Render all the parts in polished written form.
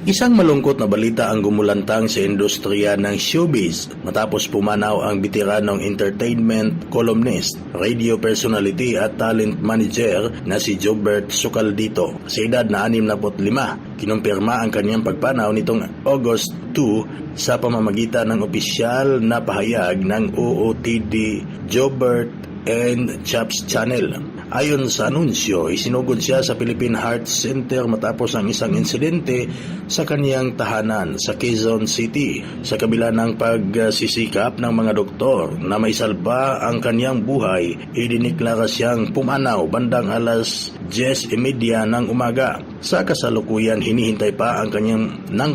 Isang malungkot na balita ang gumulantang sa industriya ng showbiz matapos pumanaw ang bitiranong entertainment columnist, radio personality at talent manager na si Jobert Socaldito. Sa edad na 65, kinumpirma ang kanyang pagpanaw nitong August 2 sa pamamagitan ng opisyal na pahayag ng OOTD Jobert and Chaps Channel. Ayon sa anunsyo, isinugod siya sa Philippine Heart Center matapos ang isang insidente sa kaniyang tahanan sa Quezon City. Sa kabila ng pagsisikap ng mga doktor na maisalba ang kaniyang buhay, idiniklara siyang pumanaw bandang alas 10:30 ng umaga. Sa kasalukuyan, hinihintay pa ang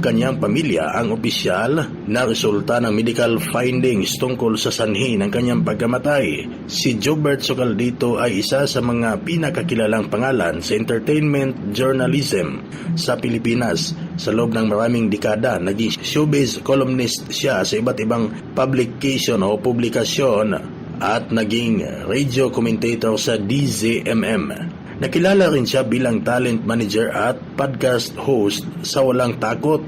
kanyang pamilya ang opisyal na resulta ng medical findings tungkol sa sanhi ng kanyang pagkamatay. Si Jobert Socaldito ay isa sa mga pinakakilalang pangalan sa entertainment journalism sa Pilipinas. Sa loob ng maraming dekada, naging showbiz columnist siya sa iba't ibang publication o publikasyon at naging radio commentator sa DZMM. Nakilala rin siya bilang talent manager at podcast host sa Walang Takot,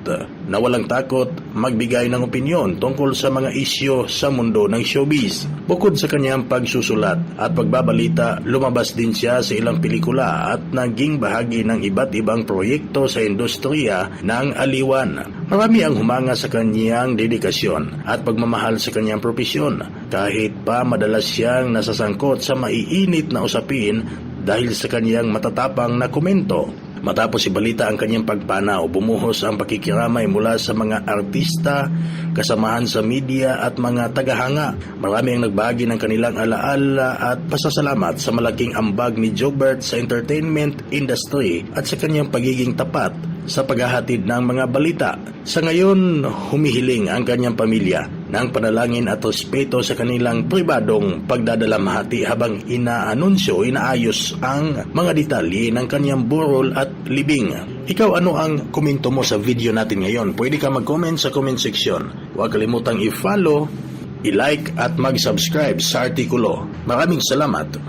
na walang takot magbigay ng opinyon tungkol sa mga isyu sa mundo ng showbiz. Bukod sa kanyang pagsusulat at pagbabalita, lumabas din siya sa ilang pelikula at naging bahagi ng iba't ibang proyekto sa industriya ng aliwan. Marami ang humanga sa kanyang dedikasyon at pagmamahal sa kanyang propesyon, kahit pa madalas siyang nasasangkot sa maiinit na usapin dahil sa kanyang matatapang na komento. Matapos ibalita ang kanyang pagpanaw, bumuhos ang pakikiramay mula sa mga artista, kasamahan sa media at mga tagahanga. Marami ang nagbahagi ng kanilang alaala at pasasalamat sa malaking ambag ni Jobert sa entertainment industry at sa kanyang pagiging tapat sa paghahatid ng mga balita. Sa ngayon, humihiling ang kanyang pamilya ng panalangin at respeto sa kanilang pribadong pagdadalamhati habang inaayos ang mga detalye ng kanyang burol at libing. Ikaw, ano ang komento mo sa video natin ngayon? Pwede ka mag-comment sa comment section. Huwag kalimutang i-follow, i-like at mag-subscribe sa artikulo. Maraming salamat!